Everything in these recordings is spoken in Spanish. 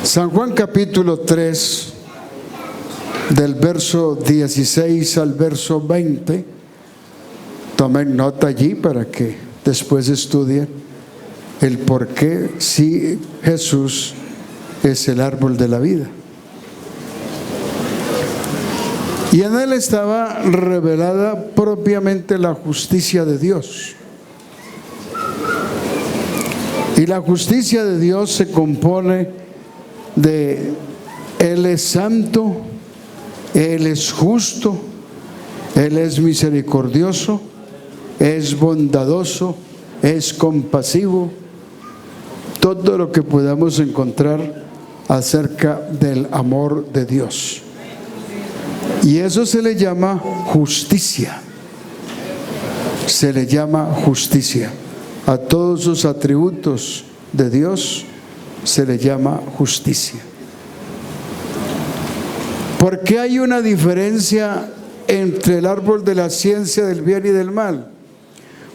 San Juan capítulo 3, del verso 16 al verso 20. Tomen nota allí para que después estudien el por qué si Jesús es el árbol de la vida. Y en él estaba revelada propiamente la justicia de Dios. Y la justicia de Dios se compone de Él es santo, Él es justo, Él es misericordioso, es bondadoso, es compasivo. Todo lo que podamos encontrar acerca del amor de Dios. Y eso se le llama justicia. Se le llama justicia. A todos sus atributos de Dios se le llama justicia. ¿Por qué hay una diferencia entre el árbol de la ciencia del bien y del mal?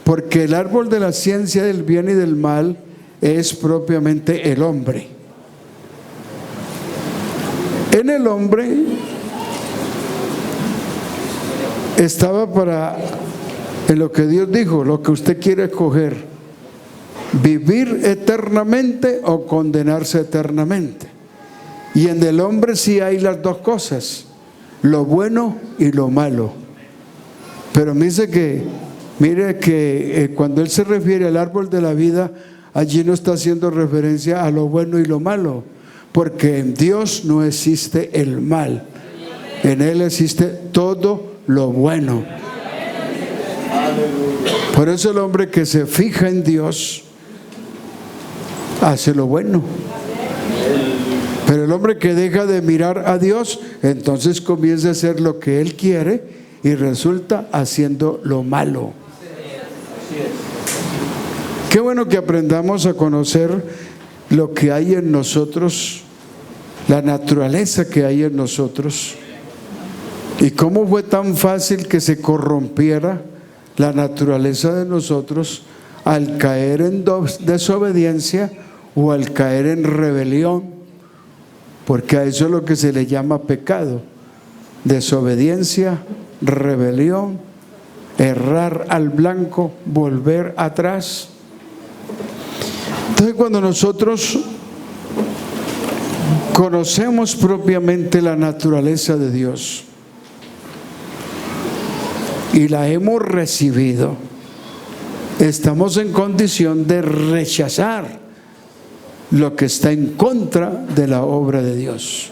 Porque el árbol de la ciencia del bien y del mal es propiamente el hombre. En el hombre estaba en lo que Dios dijo, lo que usted quiere escoger: vivir eternamente o condenarse eternamente. Y en el hombre sí hay las dos cosas, lo bueno y lo malo. Pero mire que cuando él se refiere al árbol de la vida, allí no está haciendo referencia a lo bueno y lo malo, porque en Dios no existe el mal, en Él existe todo lo bueno. Por eso el hombre que se fija en Dios hace lo bueno. Pero el hombre que deja de mirar a Dios, entonces comienza a hacer lo que él quiere y resulta haciendo lo malo. Qué bueno que aprendamos a conocer lo que hay en nosotros, la naturaleza que hay en nosotros, y cómo fue tan fácil que se corrompiera la naturaleza de nosotros al caer en desobediencia o al caer en rebelión, porque a eso es lo que se le llama pecado: desobediencia, rebelión, errar al blanco, volver atrás. Entonces, cuando nosotros conocemos propiamente la naturaleza de Dios y la hemos recibido, estamos en condición de rechazar lo que está en contra de la obra de Dios.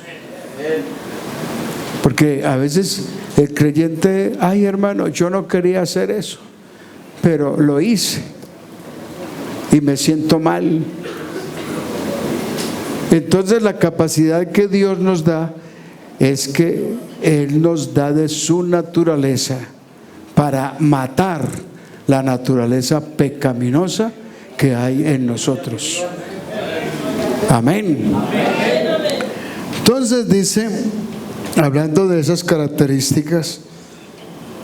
Porque a veces el creyente: ay, hermano, yo no quería hacer eso, pero lo hice y me siento mal. Entonces la capacidad que Dios nos da es que Él nos da de su naturaleza para matar la naturaleza pecaminosa que hay en nosotros. Amén. Entonces dice, hablando de esas características,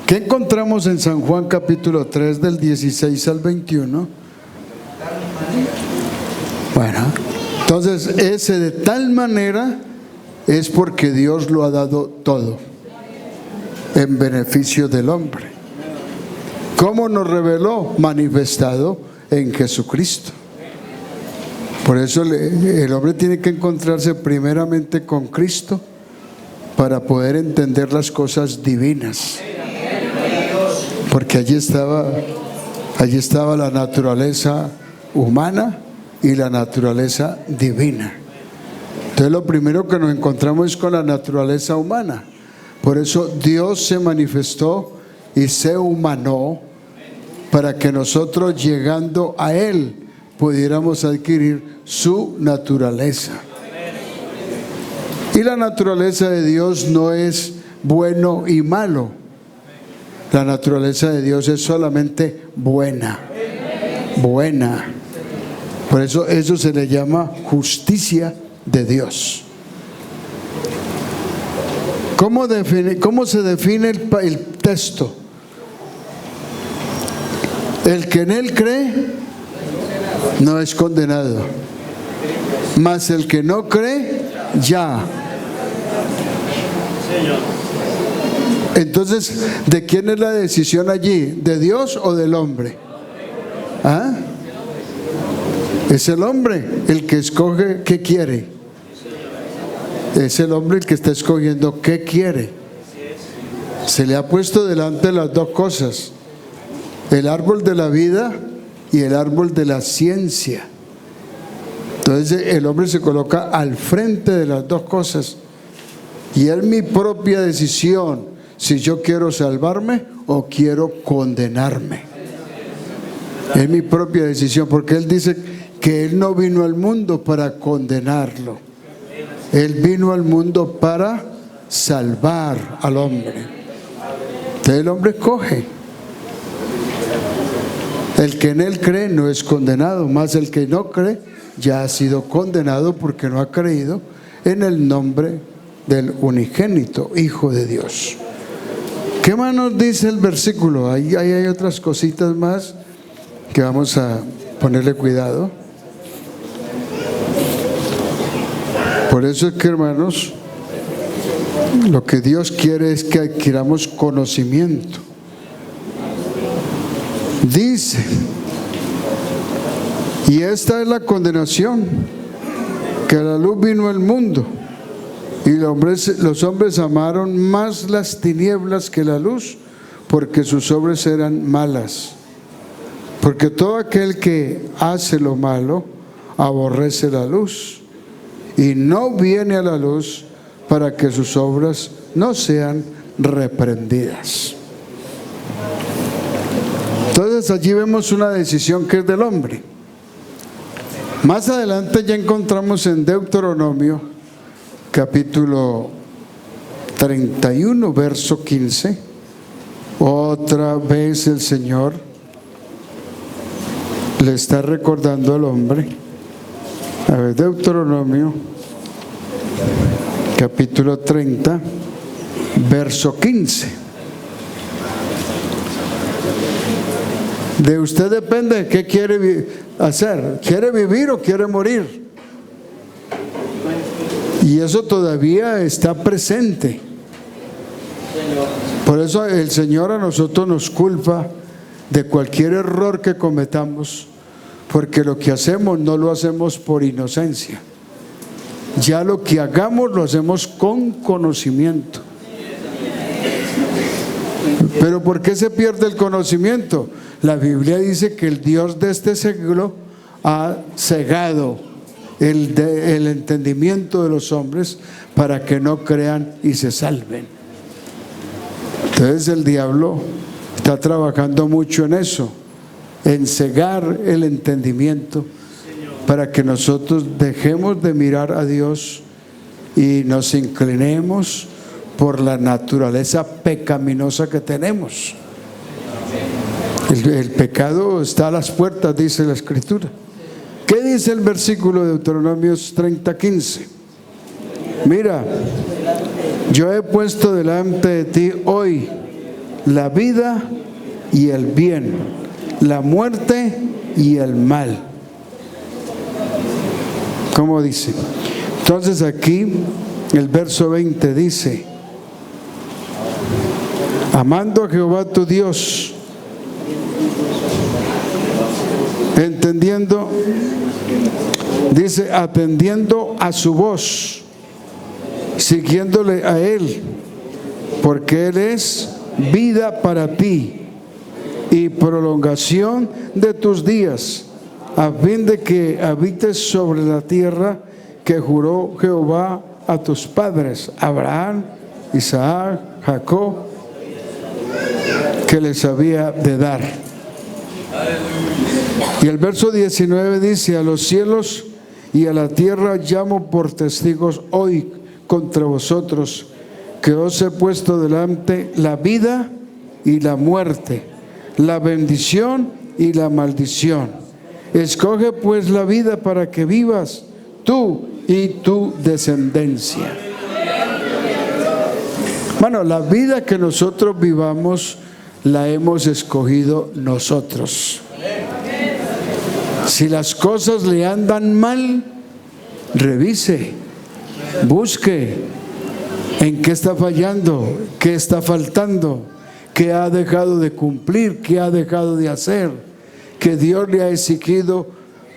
¿qué encontramos en San Juan capítulo 3 del 16 al 21? Bueno, entonces ese de tal manera es porque Dios lo ha dado todo en beneficio del hombre. ¿Cómo nos reveló? Manifestado en Jesucristo. Por eso el hombre tiene que encontrarse primeramente con Cristo para poder entender las cosas divinas. Porque allí estaba la naturaleza humana y la naturaleza divina. Entonces lo primero que nos encontramos es con la naturaleza humana. Por eso Dios se manifestó y se humanó para que nosotros, llegando a Él, pudiéramos adquirir su naturaleza. Y la naturaleza de Dios no es bueno y malo. La naturaleza de Dios es solamente buena. Buena. Por eso se le llama justicia de Dios. ¿Cómo se define el texto? El que en Él cree no es condenado, mas el que no cree ya. Entonces, ¿de quién es la decisión allí? ¿De Dios o del hombre? ¿Ah? Es el hombre el que escoge qué quiere. Es el hombre el que está escogiendo qué quiere. Se le ha puesto delante las dos cosas: el árbol de la vida y el árbol de la ciencia. Entonces el hombre se coloca al frente de las dos cosas, y es mi propia decisión si yo quiero salvarme o quiero condenarme. Es mi propia decisión, porque Él dice que Él no vino al mundo para condenarlo. Él vino al mundo para salvar al hombre. Entonces el hombre escoge. El que en Él cree no es condenado, más el que no cree ya ha sido condenado porque no ha creído en el nombre del unigénito Hijo de Dios. ¿Qué más nos dice el versículo? Ahí hay otras cositas más que vamos a ponerle cuidado. Por eso es que, hermanos, lo que Dios quiere es que adquiramos conocimiento. Dice: y esta es la condenación, que a la luz vino el mundo, y los hombres amaron más las tinieblas que la luz, porque sus obras eran malas. Porque todo aquel que hace lo malo aborrece la luz, y no viene a la luz para que sus obras no sean reprendidas. Entonces allí vemos una decisión que es del hombre. Más adelante ya encontramos en Deuteronomio capítulo 31 verso 15, otra vez el Señor le está recordando al hombre. A ver, Deuteronomio capítulo 30 verso 15. De usted depende qué quiere hacer. ¿Quiere vivir o quiere morir? Y eso todavía está presente. Por eso el Señor a nosotros nos culpa de cualquier error que cometamos, porque lo que hacemos no lo hacemos por inocencia. Ya lo que hagamos lo hacemos con conocimiento. ¿Pero por qué se pierde el conocimiento? La Biblia dice que el Dios de este siglo ha cegado el entendimiento de los hombres para que no crean y se salven. Entonces el diablo está trabajando mucho en eso, en cegar el entendimiento para que nosotros dejemos de mirar a Dios y nos inclinemos por la naturaleza pecaminosa que tenemos. El pecado está a las puertas, dice la Escritura. ¿Qué dice el versículo de Deuteronomio 30:15? Mira, yo he puesto delante de ti hoy la vida y el bien, la muerte y el mal. ¿Cómo dice? Entonces aquí el verso 20 dice: amando a Jehová tu Dios, entendiendo, dice, atendiendo a su voz, siguiéndole a Él, porque Él es vida para ti y prolongación de tus días, a fin de que habites sobre la tierra que juró Jehová a tus padres, Abraham, Isaac, Jacob, que les había de dar. Y el verso 19 dice: a los cielos y a la tierra llamo por testigos hoy contra vosotros, que os he puesto delante la vida y la muerte, la bendición y la maldición. Escoge pues la vida para que vivas tú y tu descendencia. Bueno, la vida que nosotros vivamos la hemos escogido nosotros. Si las cosas le andan mal, revise Busque en qué está fallando, qué está faltando, qué ha dejado de cumplir, qué ha dejado de hacer, que Dios le ha exigido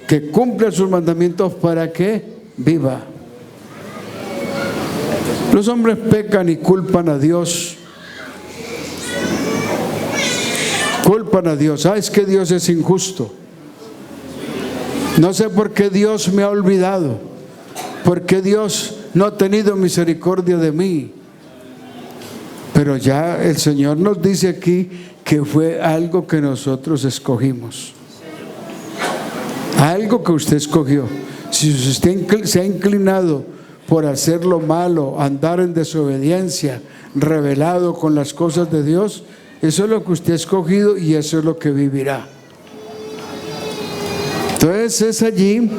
que cumpla sus mandamientos para que viva. Los hombres pecan y culpan a Dios. Culpan a Dios. Es que Dios es injusto. No sé por qué Dios me ha olvidado. ¿Por qué Dios no ha tenido misericordia de mí? Pero ya el Señor nos dice aquí que fue algo que nosotros escogimos. Algo que usted escogió. Si usted se ha inclinado por hacer lo malo, andar en desobediencia, rebelado con las cosas de Dios, eso es lo que usted ha escogido y eso es lo que vivirá. Entonces es allí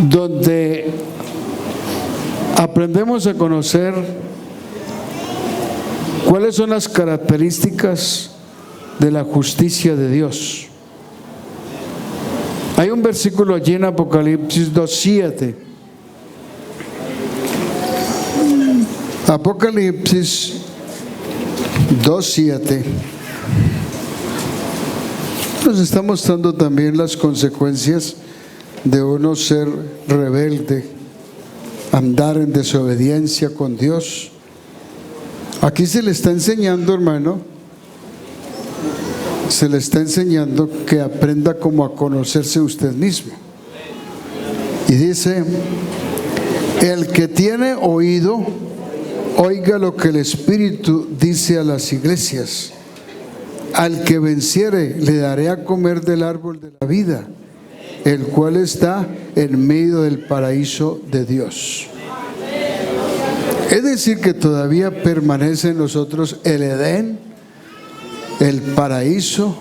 donde aprendemos a conocer cuáles son las características de la justicia de Dios. Hay un versículo allí en Apocalipsis 2:7. Apocalipsis 2:7 nos está mostrando también las consecuencias de uno ser rebelde, andar en desobediencia con Dios. Aquí se le está enseñando, hermano, se le está enseñando que aprenda como a conocerse usted mismo. Y dice: el que tiene oído, oiga lo que el Espíritu dice a las iglesias. Al que venciere le daré a comer del árbol de la vida, el cual está en medio del paraíso de Dios. Es decir, que todavía permanece en nosotros el Edén, el paraíso,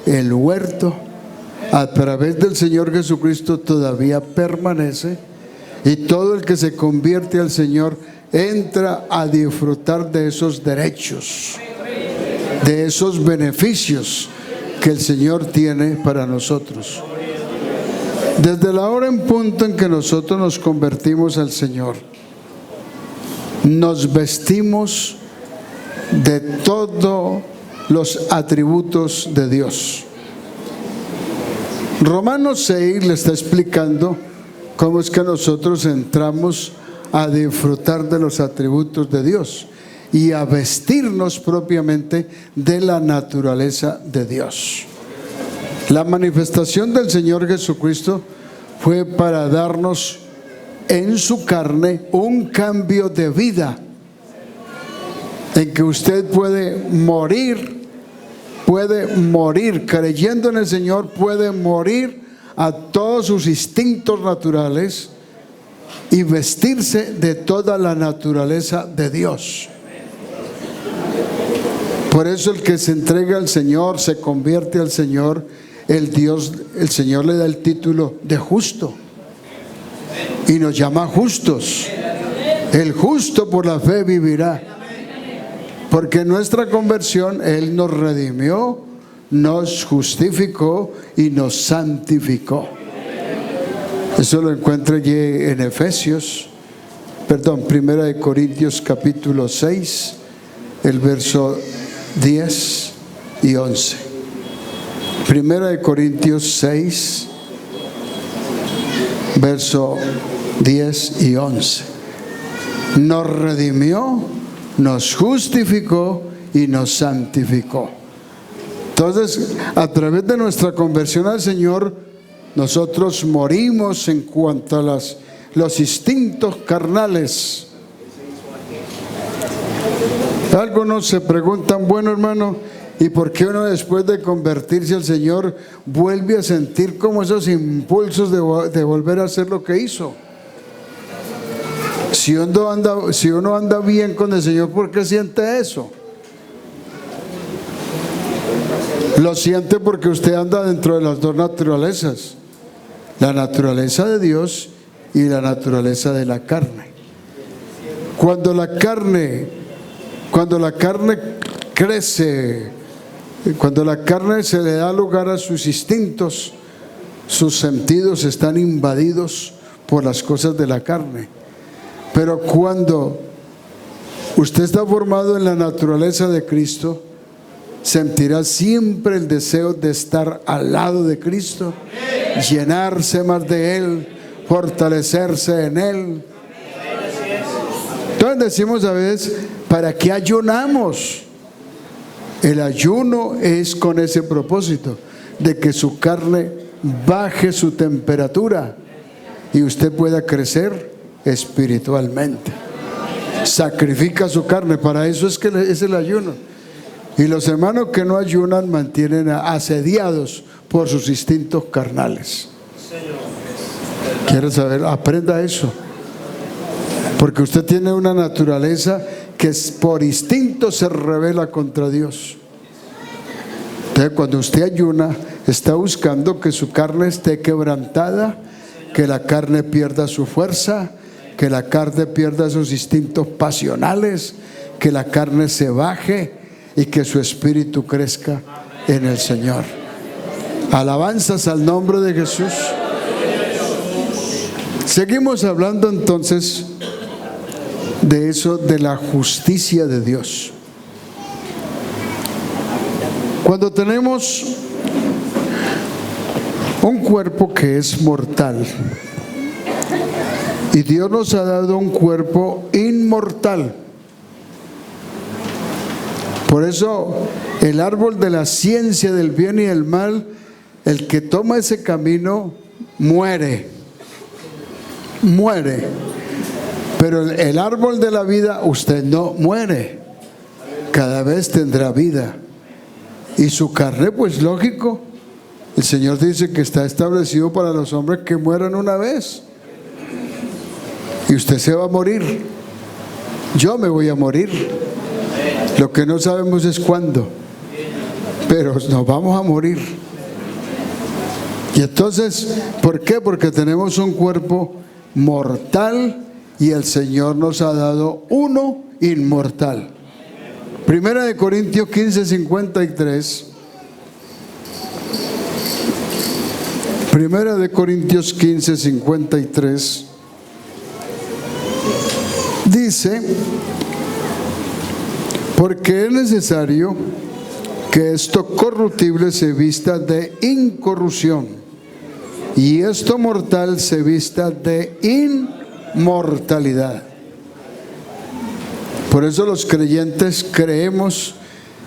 el huerto. A través del Señor Jesucristo todavía permanece, y todo el que se convierte al Señor entra a disfrutar de esos derechos, de esos beneficios que el Señor tiene para nosotros. Desde la hora en punto en que nosotros nos convertimos al Señor, nos vestimos de todos los atributos de Dios. Romanos 6 le está explicando cómo es que nosotros entramos a disfrutar de los atributos de Dios y a vestirnos propiamente de la naturaleza de Dios. La manifestación del Señor Jesucristo fue para darnos en su carne un cambio de vida, en que usted puede morir creyendo en el Señor, puede morir a todos sus instintos naturales y vestirse de toda la naturaleza de Dios. Por eso el que se entrega al Señor, se convierte al Señor, el Señor le da el título de justo y nos llama justos. El justo por la fe vivirá, porque en nuestra conversión Él nos redimió, nos justificó y nos santificó. Eso lo encuentra allí en Primera de Corintios capítulo 6, el verso 10 y 11. Primera de Corintios 6, verso 10 y 11. Nos redimió, nos justificó y nos santificó. Entonces, a través de nuestra conversión al Señor, nosotros morimos en cuanto a los instintos carnales. Algunos se preguntan: bueno, hermano, ¿y por qué uno después de convertirse al Señor vuelve a sentir como esos impulsos de volver a hacer lo que hizo? Si uno anda bien con el Señor, ¿por qué siente eso? Lo siente porque usted anda dentro de las dos naturalezas: la naturaleza de Dios y la naturaleza de la carne. Cuando la carne crece, cuando la carne se le da lugar a sus instintos, sus sentidos están invadidos por las cosas de la carne. Pero cuando usted está formado en la naturaleza de Cristo, sentirá siempre el deseo de estar al lado de Cristo, llenarse más de Él, fortalecerse en Él. Entonces decimos a veces, ¿para qué ayunamos? El ayuno es con ese propósito, de que su carne baje su temperatura y usted pueda crecer espiritualmente. Sacrifica su carne, para eso es que es el ayuno. Y los hermanos que no ayunan mantienen asediados por sus instintos carnales. ¿Quiere saber? Aprenda eso. Porque usted tiene una naturaleza que por instinto se rebela contra Dios. Entonces, cuando usted ayuna, está buscando que su carne esté quebrantada, que la carne pierda su fuerza, que la carne pierda sus instintos pasionales, que la carne se baje y que su espíritu crezca en el Señor. Alabanzas al nombre de Jesús. Seguimos hablando entonces de eso, de la justicia de Dios. Cuando tenemos un cuerpo que es mortal y Dios nos ha dado un cuerpo inmortal, por eso el árbol de la ciencia del bien y el mal, el que toma ese camino muere, pero el árbol de la vida, usted no muere, cada vez tendrá vida. Y su carne, pues lógico, el Señor dice que está establecido para los hombres que mueran una vez. Y usted se va a morir. Yo me voy a morir. Lo que no sabemos es cuándo, pero nos vamos a morir. Y entonces, ¿por qué? Porque tenemos un cuerpo mortal y el Señor nos ha dado uno inmortal. Primera de Corintios 15:53. Primera de Corintios 15:53 dice: porque es necesario que esto corruptible se vista de incorrupción y esto mortal se vista de inmortalidad. Por eso los creyentes creemos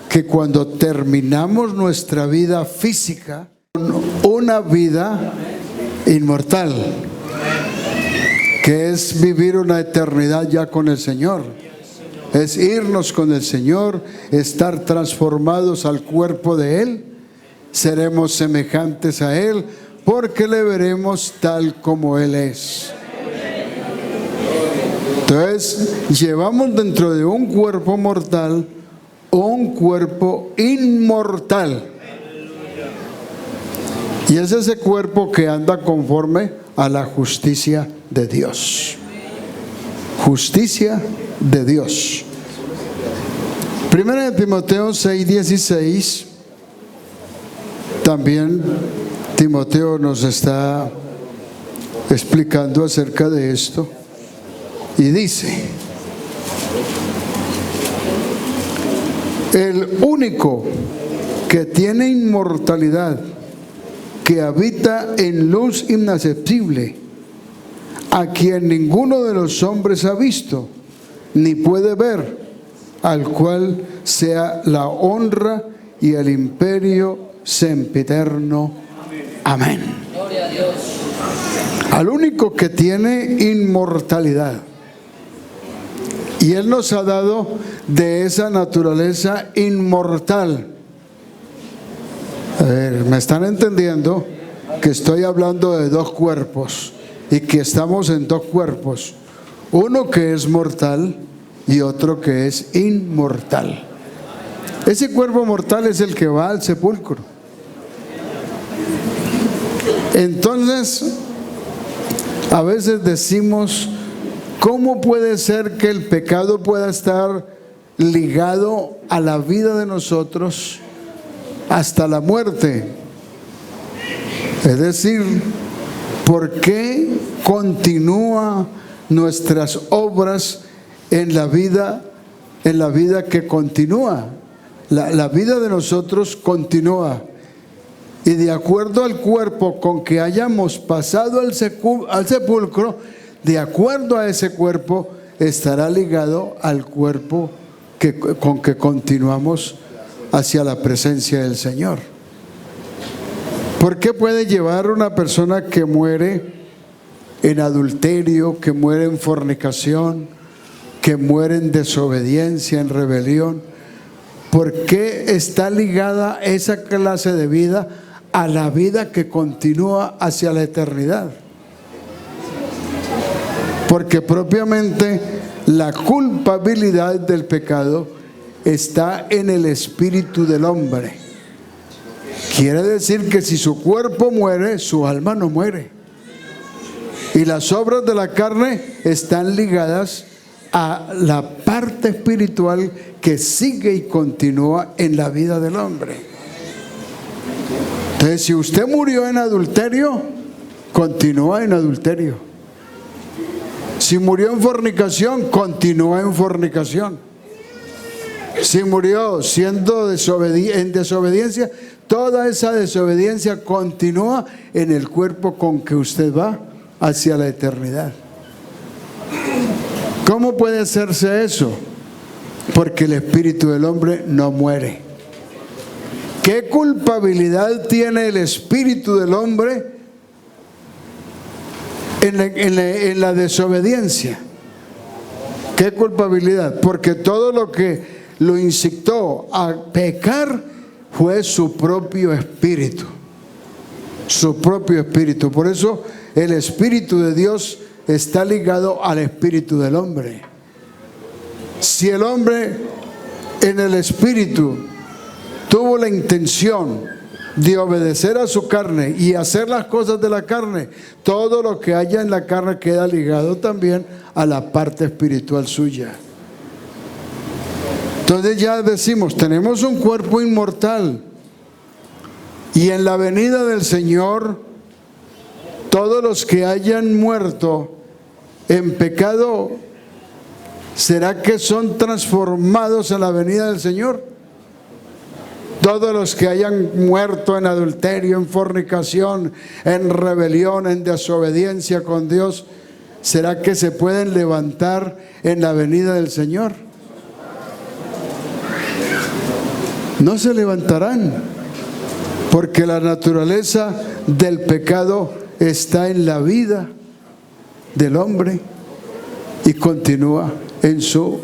que cuando terminamos nuestra vida física, una vida inmortal, que es vivir una eternidad ya con el Señor, es irnos con el Señor, estar transformados al cuerpo de Él, seremos semejantes a Él, porque le veremos tal como Él es. Entonces, llevamos dentro de un cuerpo mortal un cuerpo inmortal. Y es ese cuerpo que anda conforme a la justicia de Dios. Justicia de Dios. Primera de Timoteo 6:16. También Timoteo nos está explicando acerca de esto. Y dice: el único que tiene inmortalidad, que habita en luz inaccesible, a quien ninguno de los hombres ha visto, ni puede ver, al cual sea la honra y el imperio sempiterno. Amén. Gloria a Dios. Al único que tiene inmortalidad. Y Él nos ha dado de esa naturaleza inmortal. A ver, ¿me están entendiendo? Que estoy hablando de dos cuerpos y que estamos en dos cuerpos. Uno que es mortal y otro que es inmortal. Ese cuerpo mortal es el que va al sepulcro. Entonces, a veces decimos: ¿cómo puede ser que el pecado pueda estar ligado a la vida de nosotros hasta la muerte? Es decir, ¿por qué continúa nuestras obras en la vida que continúa. La vida de nosotros continúa. Y de acuerdo al cuerpo con que hayamos pasado al sepulcro, de acuerdo a ese cuerpo estará ligado al cuerpo con que continuamos hacia la presencia del Señor. ¿Por qué puede llevar una persona que muere en adulterio, que muere en fornicación, que muere en desobediencia, en rebelión? ¿Por qué está ligada esa clase de vida a la vida que continúa hacia la eternidad? Porque propiamente la culpabilidad del pecado está en el espíritu del hombre. Quiere decir que si su cuerpo muere, su alma no muere. Y las obras de la carne están ligadas a la parte espiritual que sigue y continúa en la vida del hombre. Entonces, si usted murió en adulterio, continúa en adulterio. Si murió en fornicación, continúa en fornicación. Si murió siendo en desobediencia, toda esa desobediencia continúa en el cuerpo con que usted va hacia la eternidad. ¿Cómo puede hacerse eso? Porque el espíritu del hombre no muere. ¿Qué culpabilidad tiene el espíritu del hombre en la desobediencia? ¿Qué culpabilidad? Porque todo lo que lo incitó a pecar fue su propio espíritu. Su propio espíritu. Por eso el espíritu de Dios está ligado al espíritu del hombre. Si el hombre en el espíritu tuvo la intención de obedecer a su carne y hacer las cosas de la carne, todo lo que haya en la carne queda ligado también a la parte espiritual suya. Entonces ya decimos, tenemos un cuerpo inmortal y en la venida del Señor, todos los que hayan muerto en pecado, ¿será que son transformados en la venida del Señor? Todos los que hayan muerto en adulterio, en fornicación, en rebelión, en desobediencia con Dios, ¿será que se pueden levantar en la venida del Señor? No se levantarán, porque la naturaleza del pecado está en la vida del hombre y continúa en su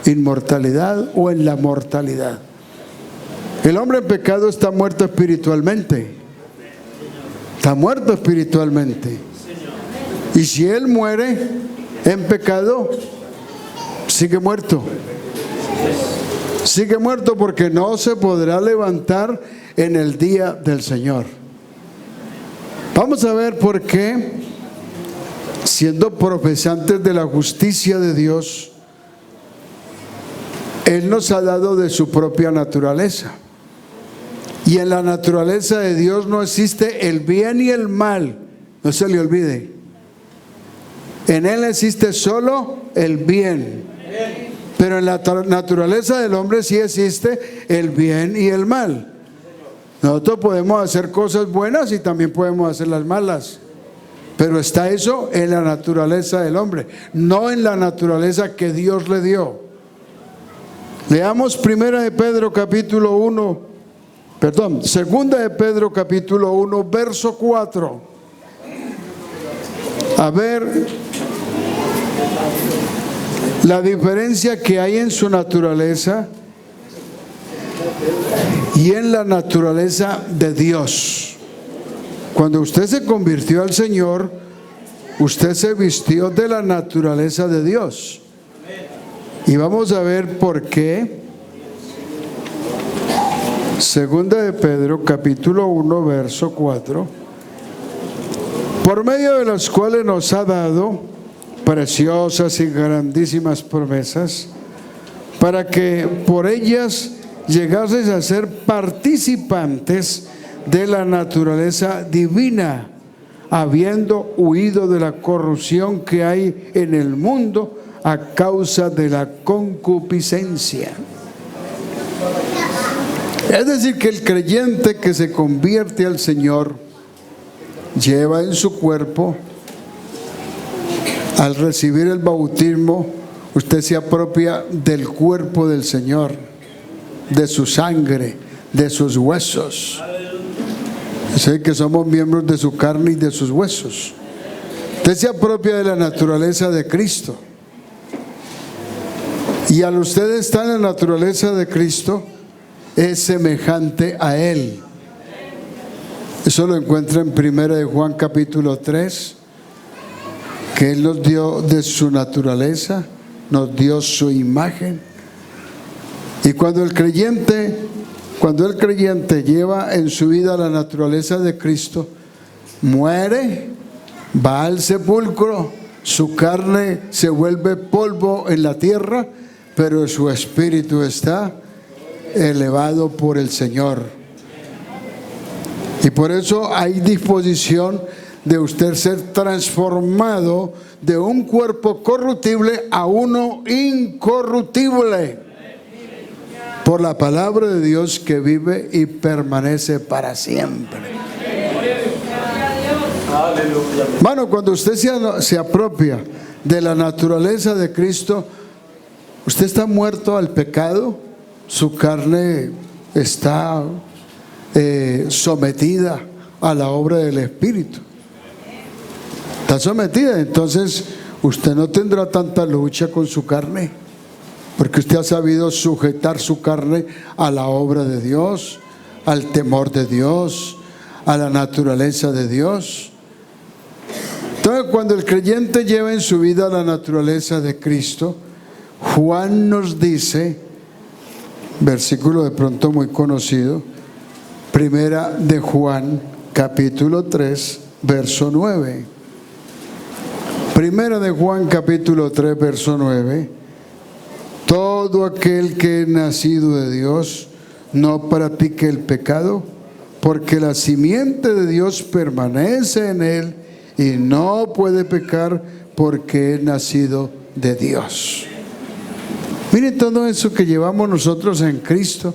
inmortalidad o en la mortalidad. El hombre en pecado está muerto espiritualmente. Está muerto espiritualmente. Y si él muere en pecado, sigue muerto. Sigue muerto porque no se podrá levantar en el día del Señor. Vamos a ver por qué, siendo profesantes de la justicia de Dios, Él nos ha dado de su propia naturaleza. Y en la naturaleza de Dios no existe el bien y el mal, no se le olvide. En Él existe solo el bien. Pero en la naturaleza del hombre sí existe el bien y el mal. Nosotros podemos hacer cosas buenas y también podemos hacer las malas. Pero está eso en la naturaleza del hombre, no en la naturaleza que Dios le dio. Leamos Segunda de Pedro capítulo 1, verso 4. A ver la diferencia que hay en su naturaleza y en la naturaleza de Dios. Cuando usted se convirtió al Señor, usted se vistió de la naturaleza de Dios. Y vamos a ver por qué. Segunda de Pedro, capítulo 1, verso 4. Por medio de los cuales nos ha dado preciosas y grandísimas promesas, para que por ellas llegaseis a ser participantes de la naturaleza divina, habiendo huido de la corrupción que hay en el mundo a causa de la concupiscencia. Es decir, que el creyente que se convierte al Señor lleva en su cuerpo, al recibir el bautismo, usted se apropia del cuerpo del Señor, de su sangre, de sus huesos. Sé que somos miembros de su carne y de sus huesos. Usted se apropia de la naturaleza de Cristo. Y al usted estar en la naturaleza de Cristo, es semejante a Él. Eso lo encuentra en 1 Juan capítulo 3, que Él nos dio de su naturaleza, nos dio su imagen. Y cuando el creyente lleva en su vida la naturaleza de Cristo, muere, va al sepulcro, su carne se vuelve polvo en la tierra, pero su espíritu está elevado por el Señor. Y por eso hay disposición de usted ser transformado de un cuerpo corruptible a uno incorruptible, por la palabra de Dios que vive y permanece para siempre. Hermano, cuando usted se apropia de la naturaleza de Cristo, usted está muerto al pecado, su carne está sometida a la obra del Espíritu. Está sometida, entonces usted no tendrá tanta lucha con su carne, porque usted ha sabido sujetar su carne a la obra de Dios, al temor de Dios, a la naturaleza de Dios. Entonces, cuando el creyente lleva en su vida la naturaleza de Cristo, Juan nos dice, versículo de pronto muy conocido, primera de Juan, capítulo 3, verso 9. Primera de Juan, capítulo 3, verso 9. Todo aquel que es nacido de Dios no practique el pecado, porque la simiente de Dios permanece en él y no puede pecar porque es nacido de Dios. Miren todo eso que llevamos nosotros en Cristo,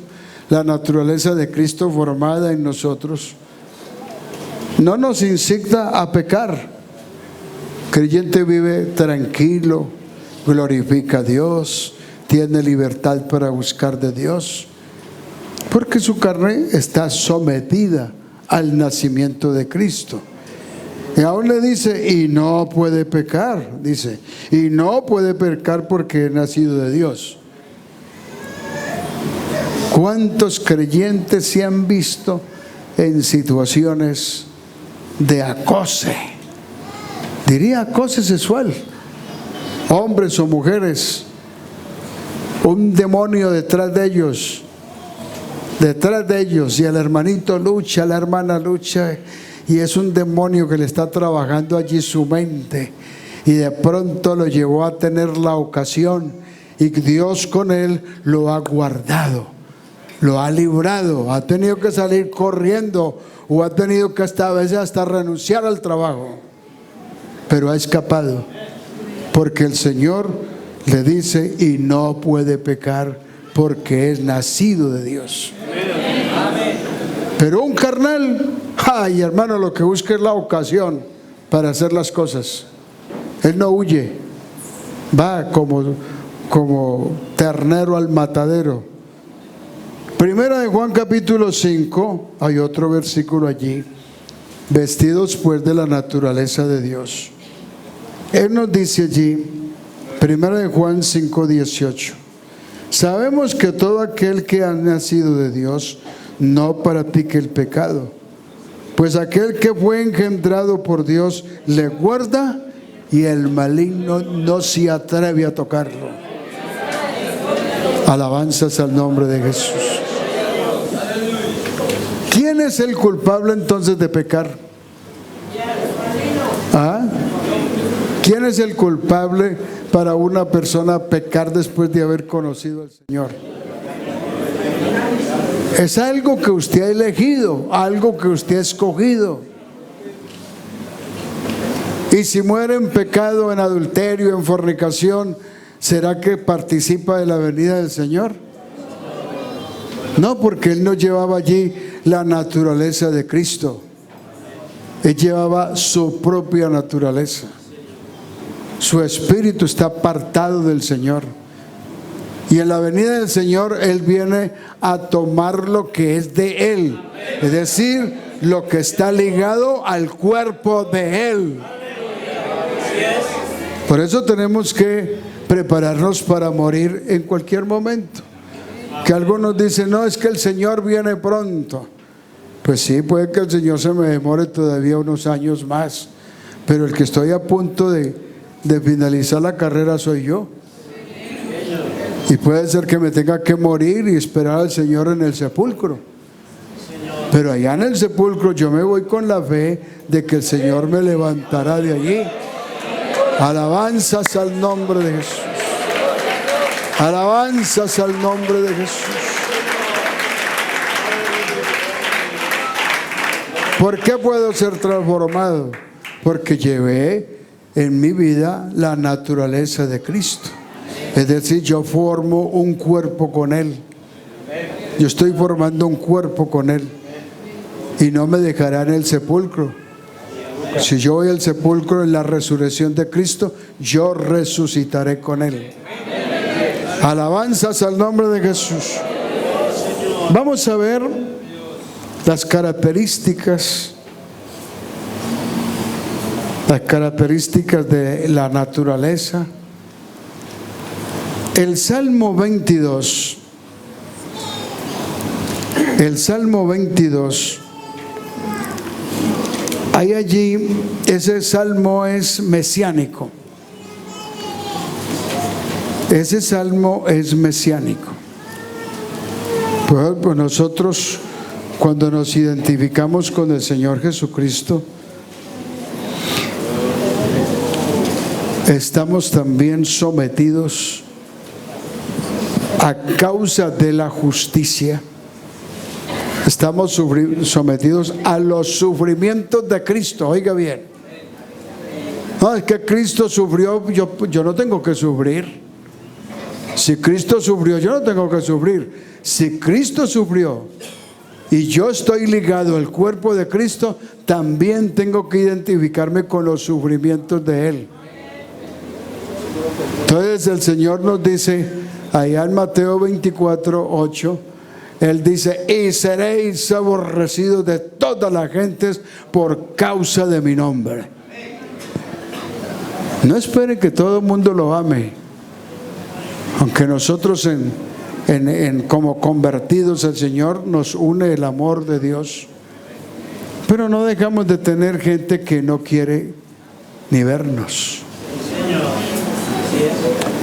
la naturaleza de Cristo formada en nosotros, no nos incita a pecar. El creyente vive tranquilo, glorifica a Dios, tiene libertad para buscar de Dios, porque su carne está sometida al nacimiento de Cristo. Y aún le dice, y no puede pecar, dice, y no puede pecar porque es nacido de Dios. ¿Cuántos creyentes se han visto en situaciones de acose? Diría acose sexual, hombres o mujeres, un demonio detrás de ellos, y el hermanito lucha, la hermana lucha, y es un demonio que le está trabajando allí su mente, y de pronto lo llevó a tener la ocasión, y Dios con él lo ha guardado, lo ha librado, ha tenido que salir corriendo, o ha tenido que a veces hasta renunciar al trabajo, pero ha escapado, porque el Señor le dice, y no puede pecar porque es nacido de Dios. Pero un carnal, ay hermano, lo que busca es la ocasión para hacer las cosas. Él no huye, va como ternero al matadero. Primera de Juan capítulo 5, hay otro versículo allí, vestidos pues de la naturaleza de Dios. Él nos dice allí, Primera de Juan 5, 18, sabemos que todo aquel que ha nacido de Dios no practique el pecado, pues aquel que fue engendrado por Dios le guarda y el maligno no se atreve a tocarlo. Alabanzas al nombre de Jesús. ¿Quién es el culpable entonces de pecar? ¿Ah? ¿Quién es el culpable para una persona pecar después de haber conocido al Señor? Es algo que usted ha elegido, algo que usted ha escogido. Y si muere en pecado, en adulterio, en fornicación, ¿será que participa de la venida del Señor? No, porque él no llevaba allí la naturaleza de Cristo. Él llevaba su propia naturaleza. Su espíritu está apartado del Señor. Y en la venida del Señor, Él viene a tomar lo que es de Él. Es decir, lo que está ligado al cuerpo de Él. Por eso tenemos que prepararnos para morir en cualquier momento. Que algunos dicen, no, es que el Señor viene pronto. Pues sí, puede que el Señor se me demore todavía unos años más. Pero el que estoy a punto de finalizar la carrera soy yo. Y puede ser que me tenga que morir y esperar al Señor en el sepulcro. Pero allá en el sepulcro yo me voy con la fe de que el Señor me levantará de allí. Alabanzas al nombre de Jesús. Alabanzas al nombre de Jesús. ¿Por qué puedo ser transformado? Porque llevé en mi vida la naturaleza de Cristo. Es decir, yo formo un cuerpo con Él. Yo estoy formando un cuerpo con Él. Y no me dejará en el sepulcro. Si yo voy al sepulcro en la resurrección de Cristo, yo resucitaré con Él. Alabanzas al nombre de Jesús. Vamos a ver las características de la naturaleza. El Salmo 22. El Salmo 22. Hay allí, ese salmo es mesiánico. Ese salmo es mesiánico. Pues nosotros, cuando nos identificamos con el Señor Jesucristo, estamos también sometidos a causa de la justicia. Estamos sometidos a los sufrimientos de Cristo. Oiga bien. No, es que Cristo sufrió, yo no tengo que sufrir. Si Cristo sufrió, yo no tengo que sufrir. Si Cristo sufrió y yo estoy ligado al cuerpo de Cristo, también tengo que identificarme con los sufrimientos de Él. Entonces el Señor nos dice, allá en Mateo 24:8, Él dice, y seréis aborrecidos de todas las gentes por causa de mi nombre. No esperen que todo el mundo lo ame. Aunque nosotros como convertidos al Señor nos une el amor de Dios. Pero no dejamos de tener gente que no quiere ni vernos.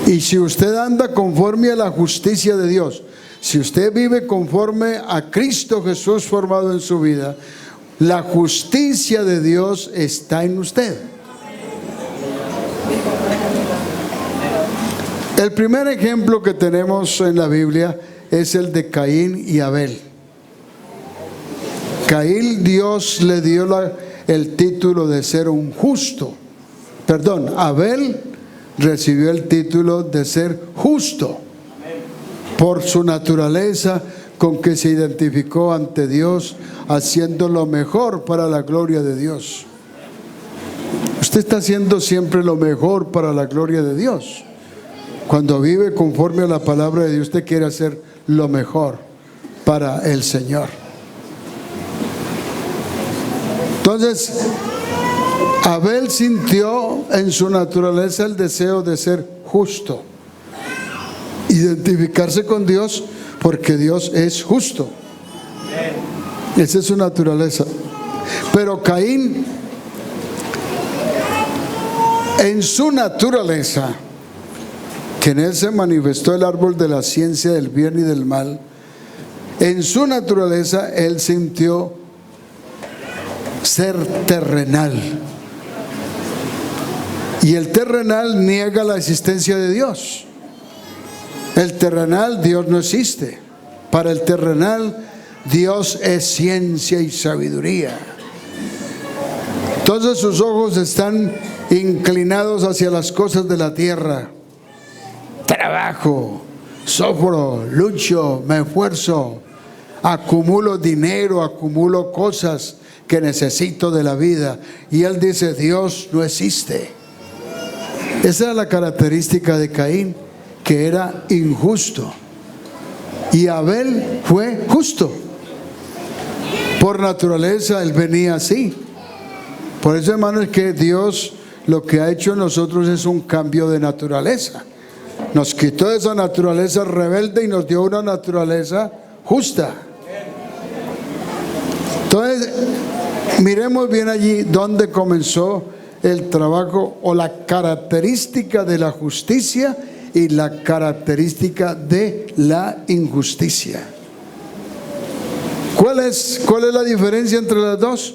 Y si usted anda conforme a la justicia de Dios, si usted vive conforme a Cristo Jesús formado en su vida, la justicia de Dios está en usted. El primer ejemplo que tenemos en la Biblia es el de Caín y Abel. Caín, Dios le dio el título de ser un justo. Abel recibió el título de ser justo por su naturaleza con que se identificó ante Dios, haciendo lo mejor para la gloria de Dios. Usted está haciendo siempre lo mejor para la gloria de Dios. Cuando vive conforme a la palabra de Dios, usted quiere hacer lo mejor para el Señor. Entonces, Abel sintió en su naturaleza el deseo de ser justo, identificarse con Dios, porque Dios es justo. Esa es su naturaleza. Pero Caín, en su naturaleza, que en él se manifestó el árbol de la ciencia del bien y del mal, en su naturaleza él sintió ser terrenal. Y el terrenal niega la existencia de Dios. El terrenal, Dios no existe. Para el terrenal, Dios es ciencia y sabiduría. Entonces sus ojos están inclinados hacia las cosas de la tierra. Trabajo, sufro, lucho, me esfuerzo, acumulo dinero, acumulo cosas que necesito de la vida. Y él dice, Dios no existe. Esa era la característica de Caín, que era injusto. Y Abel fue justo. Por naturaleza él venía así. Por eso, hermanos, es que Dios lo que ha hecho en nosotros es un cambio de naturaleza. Nos quitó esa naturaleza rebelde y nos dio una naturaleza justa. Entonces, miremos bien allí dónde comenzó el trabajo o la característica de la justicia y la característica de la injusticia. ¿Cuál es la diferencia entre las dos?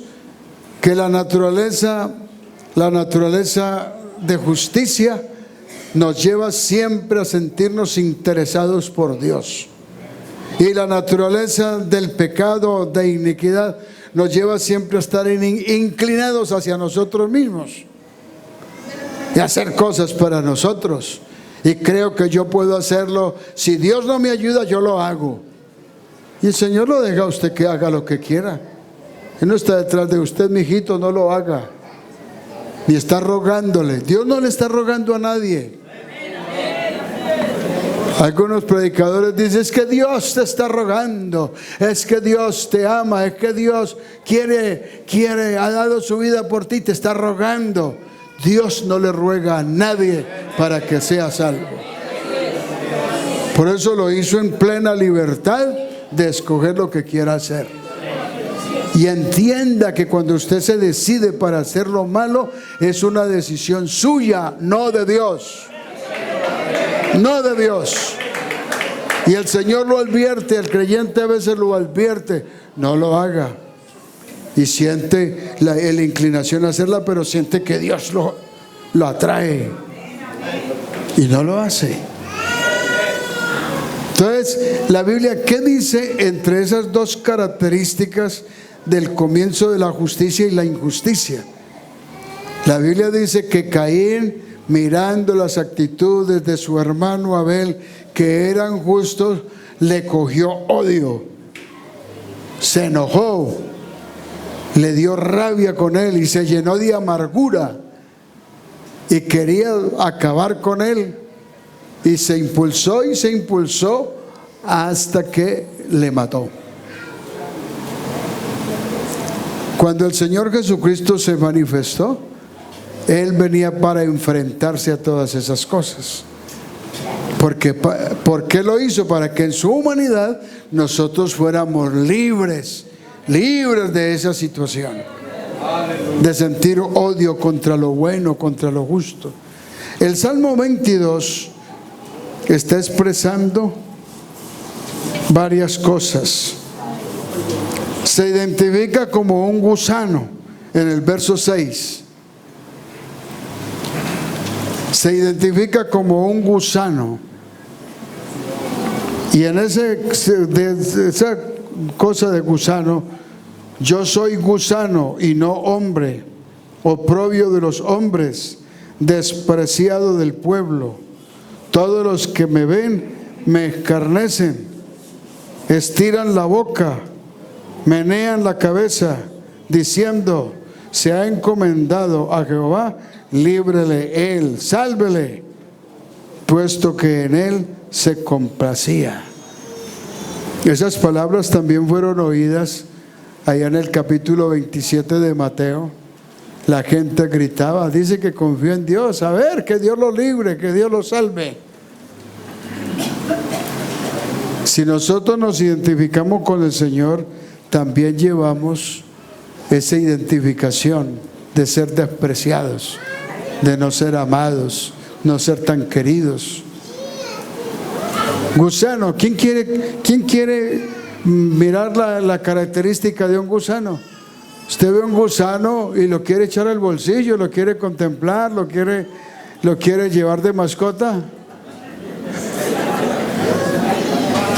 Que la naturaleza de justicia nos lleva siempre a sentirnos interesados por Dios. Y la naturaleza del pecado, de iniquidad, nos lleva siempre a estar inclinados hacia nosotros mismos y hacer cosas para nosotros. Y creo que yo puedo hacerlo. Si Dios no me ayuda, yo lo hago. Y el Señor lo deja a usted que haga lo que quiera. Él no está detrás de usted, mijito, no lo haga. Ni está rogándole. Dios no le está rogando a nadie. Algunos predicadores dicen, es que Dios te está rogando, es que Dios te ama, es que Dios quiere, ha dado su vida por ti, te está rogando. Dios no le ruega a nadie para que sea salvo. Por eso lo hizo en plena libertad de escoger lo que quiera hacer. Y entienda que cuando usted se decide para hacer lo malo, es una decisión suya, no de Dios. No de Dios. Y el Señor lo advierte, el creyente a veces lo advierte, no lo haga. Y siente la inclinación a hacerla, pero siente que Dios lo atrae. Y no lo hace. Entonces, la Biblia, ¿qué dice entre esas dos características del comienzo de la justicia y la injusticia? La Biblia dice que Caín, mirando las actitudes de su hermano Abel, que eran justos, le cogió odio, se enojó, le dio rabia con él y se llenó de amargura y quería acabar con él, y se impulsó hasta que le mató. Cuando el Señor Jesucristo se manifestó, Él venía para enfrentarse a todas esas cosas. ¿Por qué lo hizo? Para que en su humanidad nosotros fuéramos libres de esa situación, de sentir odio contra lo bueno, contra lo justo. El Salmo 22 está expresando varias cosas. Se identifica como un gusano en el verso 6. Se identifica como un gusano. Y en esa cosa de gusano, yo soy gusano y no hombre, oprobio de los hombres, despreciado del pueblo. Todos los que me ven me escarnecen, estiran la boca, menean la cabeza, diciendo, se ha encomendado a Jehová, líbrele él, sálvele, puesto que en él se complacía. Esas palabras también fueron oídas allá en el capítulo 27 de Mateo. La gente gritaba, dice que confía en Dios, a ver, que Dios lo libre, que Dios lo salve. Si nosotros nos identificamos con el Señor, también llevamos esa identificación de ser despreciados, de no ser amados, no ser tan queridos. Gusano, ¿quién quiere mirar la característica de un gusano? Usted ve un gusano y lo quiere echar al bolsillo, lo quiere contemplar, lo quiere llevar de mascota.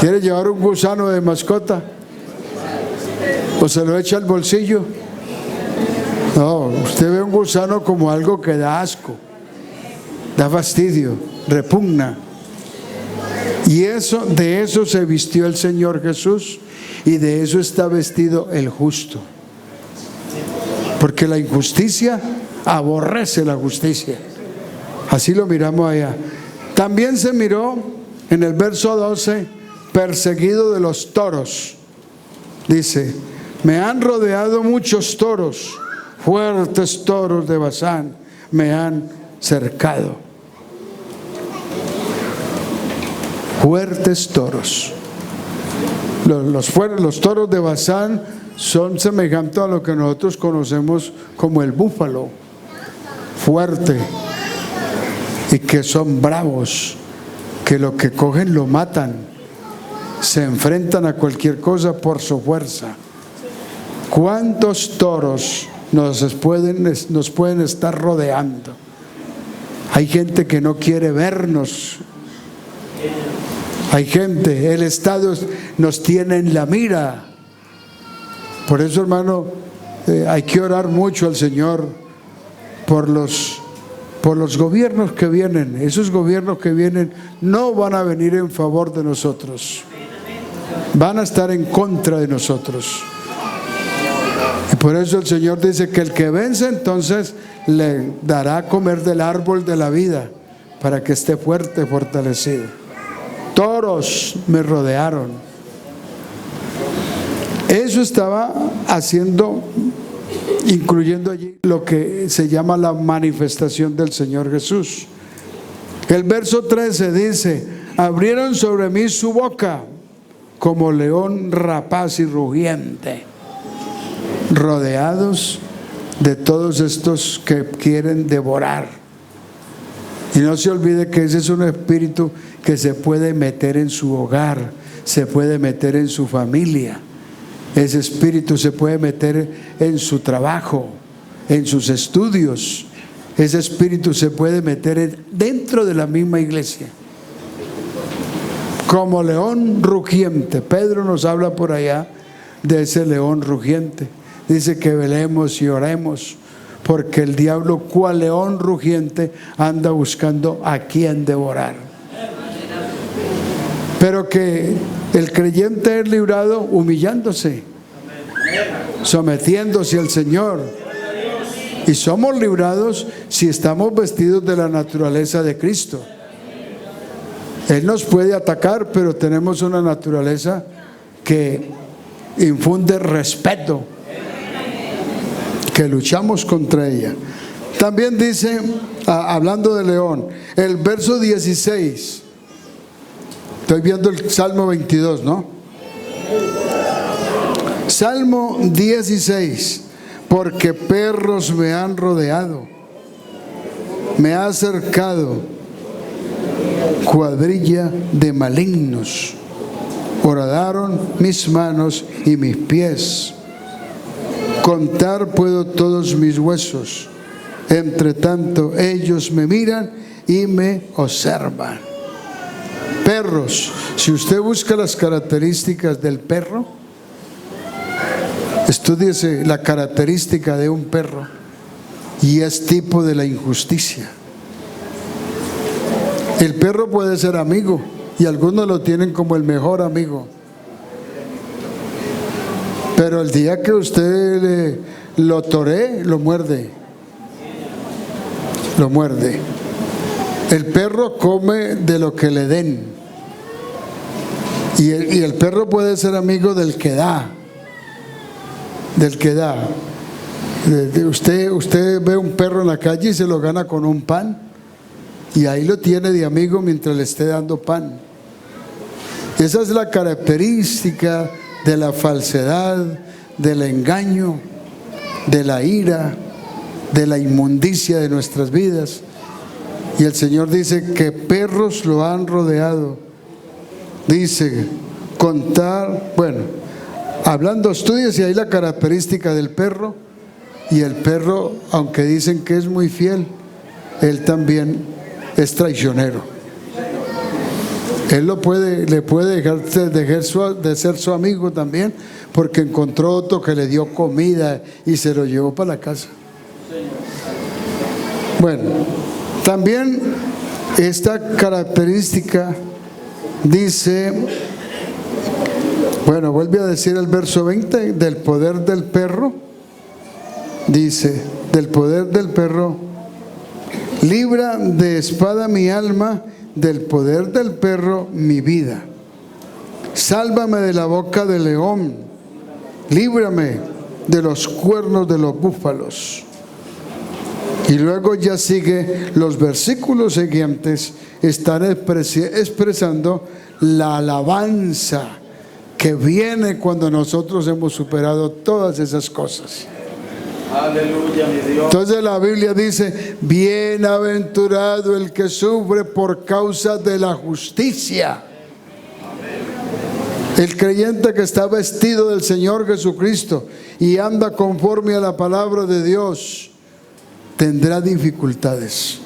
¿Quiere llevar un gusano de mascota? ¿O se lo echa al bolsillo? No, usted ve un gusano como algo que da asco, da fastidio, repugna. Y de eso se vistió el Señor Jesús, y de eso está vestido el justo. Porque la injusticia aborrece la justicia. Así lo miramos allá. También se miró en el verso 12, perseguido de los toros. Dice: me han rodeado muchos toros, fuertes toros de Basán me han cercado. Fuertes toros. Los toros de Basán son semejantes a lo que nosotros conocemos como el búfalo, fuerte, y que son bravos, que lo que cogen lo matan, se enfrentan a cualquier cosa por su fuerza. ¿Cuántos toros nos pueden estar rodeando? Hay gente que no quiere vernos. Hay gente, el Estado nos tiene en la mira. Por eso, hermano, hay que orar mucho al Señor por los gobiernos que vienen. Esos gobiernos que vienen no van a venir en favor de nosotros, van a estar en contra de nosotros. Y por eso el Señor dice que el que vence, entonces le dará a comer del árbol de la vida, para que esté fuerte, fortalecido. Toros me rodearon. Eso estaba haciendo, incluyendo allí lo que se llama la manifestación del Señor Jesús. El verso 13 dice: abrieron sobre mí su boca como león rapaz y rugiente. Rodeados de todos estos que quieren devorar. Y no se olvide que ese es un espíritu que se puede meter en su hogar, se puede meter en su familia. Ese espíritu se puede meter en su trabajo, en sus estudios. Ese espíritu se puede meter dentro de la misma iglesia. Como león rugiente. Pedro nos habla por allá de ese león rugiente. Dice que velemos y oremos, porque el diablo, cual león rugiente, anda buscando a quien devorar. Pero que el creyente es librado humillándose, sometiéndose al Señor. Y somos librados si estamos vestidos de la naturaleza de Cristo. Él nos puede atacar, pero tenemos una naturaleza que infunde respeto, que luchamos contra ella. También dice, hablando de león, el verso 16. Estoy viendo el Salmo 22, ¿no? Salmo 16. Porque perros me han rodeado, me ha cercado cuadrilla de malignos. Horadaron mis manos y mis pies. Contar puedo todos mis huesos. Entre tanto ellos me miran y me observan. Perros. Si usted busca las características del perro, estúdiese la característica de un perro, y es tipo de la injusticia. El perro puede ser amigo, y algunos lo tienen como el mejor amigo. Pero el día que usted lo toree, lo muerde. Lo muerde. El perro come de lo que le den. Y el perro puede ser amigo del que da. Del que da. Usted ve un perro en la calle y se lo gana con un pan. Y ahí lo tiene de amigo mientras le esté dando pan. Esa es la característica de la falsedad, del engaño, de la ira, de la inmundicia de nuestras vidas. Y el Señor dice que perros lo han rodeado. Dice, contar, bueno, hablando, estudios, y hay la característica del perro. Y el perro, aunque dicen que es muy fiel, él también es traicionero. Él le puede dejar de ser su amigo también, porque encontró otro que le dio comida y se lo llevó para la casa. Bueno, también esta característica dice, bueno, vuelve a decir el verso 20, del poder del perro, dice, del poder del perro, libra de espada mi alma, del poder del perro mi vida. Sálvame de la boca del león, líbrame de los cuernos de los búfalos. Y luego ya sigue los versículos siguientes, están expresando la alabanza que viene cuando nosotros hemos superado todas esas cosas. Aleluya, mi Dios. Entonces la Biblia dice, bienaventurado el que sufre por causa de la justicia. El creyente que está vestido del Señor Jesucristo y anda conforme a la palabra de Dios, tendrá dificultades,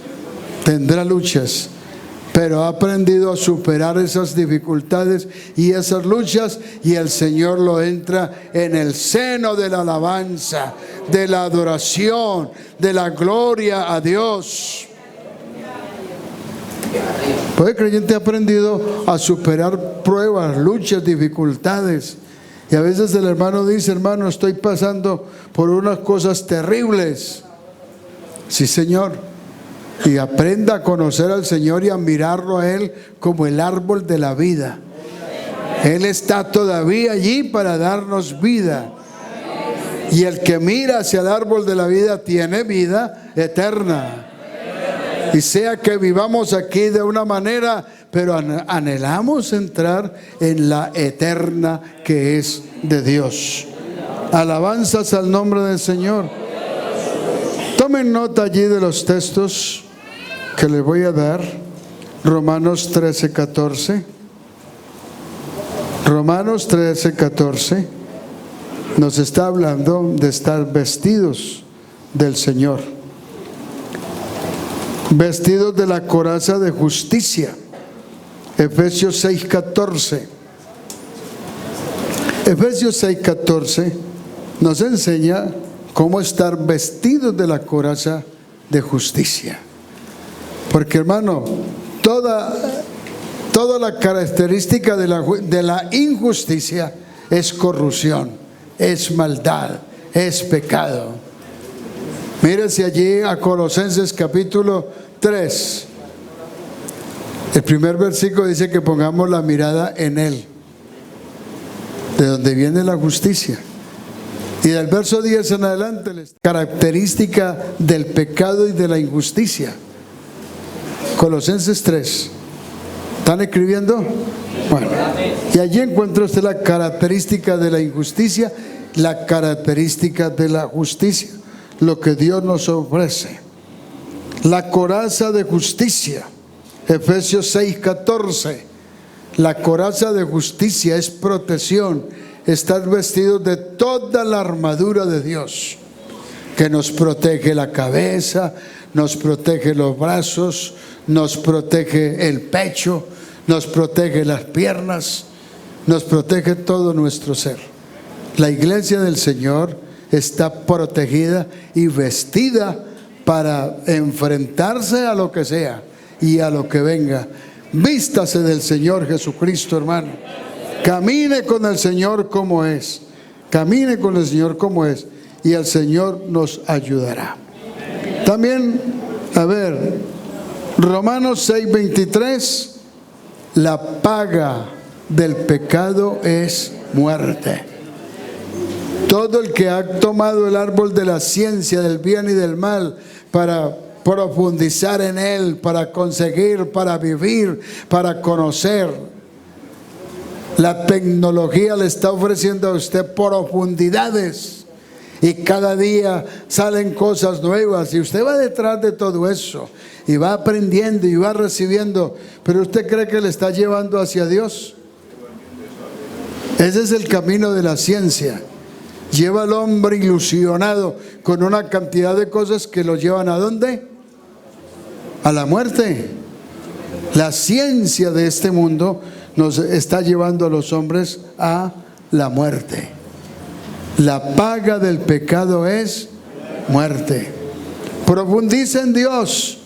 tendrá luchas, pero ha aprendido a superar esas dificultades y esas luchas, y el Señor lo entra en el seno de la alabanza, de la adoración, de la gloria a Dios. Pues el creyente ha aprendido a superar pruebas, luchas, dificultades. Y a veces el hermano dice, hermano, estoy pasando por unas cosas terribles. Sí, Señor. Y aprenda a conocer al Señor y a mirarlo a Él como el árbol de la vida. Él está todavía allí para darnos vida. Y el que mira hacia el árbol de la vida tiene vida eterna. Y sea que vivamos aquí de una manera, pero anhelamos entrar en la eterna que es de Dios. Alabanzas al nombre del Señor. Tomen nota allí de los textos que les voy a dar. Romanos 13:14. Romanos 13:14 nos está hablando de estar vestidos del Señor, vestidos de la coraza de justicia. Efesios 6:14. Efesios 6:14 nos enseña cómo estar vestidos de la coraza de justicia. Porque, hermano, toda la característica de la injusticia es corrupción, es maldad, es pecado. Mírese allí a Colosenses capítulo 3. El primer versículo dice que pongamos la mirada en Él, de donde viene la justicia. Y del verso 10 en adelante, la característica del pecado y de la injusticia. Colosenses 3. ¿Están escribiendo? Bueno, y allí encuentra usted la característica de la injusticia, la característica de la justicia, lo que Dios nos ofrece. La coraza de justicia, Efesios 6:14. La coraza de justicia es protección, estar vestidos de toda la armadura de Dios, que nos protege la cabeza, nos protege los brazos, nos protege el pecho, nos protege las piernas, nos protege todo nuestro ser. La iglesia del Señor está protegida y vestida para enfrentarse a lo que sea y a lo que venga. Vístase del Señor Jesucristo, hermano. Camine con el Señor como es. Camine con el Señor como es. Y el Señor nos ayudará. También, a ver, Romanos 6:23. La paga del pecado es muerte. Todo el que ha tomado el árbol de la ciencia del bien y del mal para profundizar en él, para conseguir, para vivir, para conocer, la tecnología le está ofreciendo a usted profundidades y cada día salen cosas nuevas y usted va detrás de todo eso y va aprendiendo y va recibiendo, pero usted cree que le está llevando hacia Dios. Ese es el camino de la ciencia. Lleva al hombre ilusionado con una cantidad de cosas que lo llevan ¿a dónde? A la muerte. La ciencia de este mundo nos está llevando a los hombres a la muerte. La paga del pecado es muerte. Profundiza en Dios.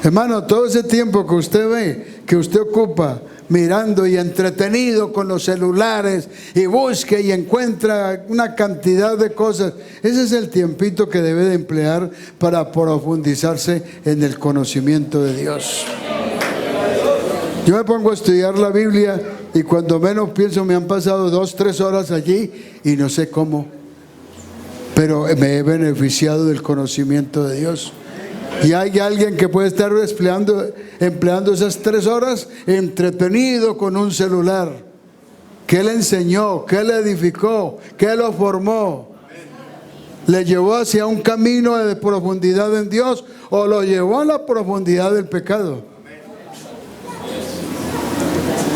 Hermano, todo ese tiempo que usted ve, que usted ocupa mirando y entretenido con los celulares y busque y encuentra una cantidad de cosas, ese es el tiempito que debe de emplear para profundizarse en el conocimiento de Dios. Yo me pongo a estudiar la Biblia y cuando menos pienso me han pasado 2-3 horas allí y no sé cómo, pero me he beneficiado del conocimiento de Dios. Y hay alguien que puede estar empleando esas 3 horas entretenido con un celular. ¿Qué le enseñó? ¿Qué le edificó? ¿Qué lo formó? ¿Le llevó hacia un camino de profundidad en Dios o lo llevó a la profundidad del pecado?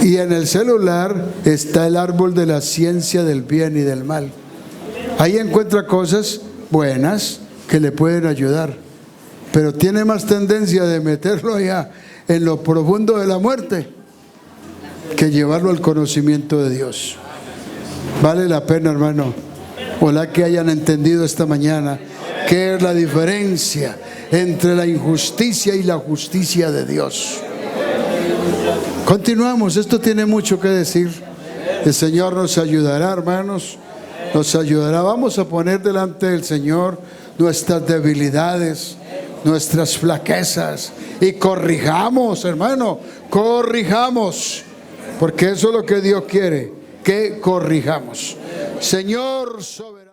Y en el celular está el árbol de la ciencia del bien y del mal. Ahí encuentra cosas buenas que le pueden ayudar, pero tiene más tendencia de meterlo allá en lo profundo de la muerte que llevarlo al conocimiento de Dios. Vale la pena, hermano. Ojalá que hayan entendido esta mañana qué es la diferencia entre la injusticia y la justicia de Dios. Continuamos, esto tiene mucho que decir. El Señor nos ayudará, hermanos, nos ayudará. Vamos a poner delante del Señor nuestras debilidades, nuestras flaquezas y corrijamos, hermano, corrijamos, porque eso es lo que Dios quiere, que corrijamos. Señor soberano.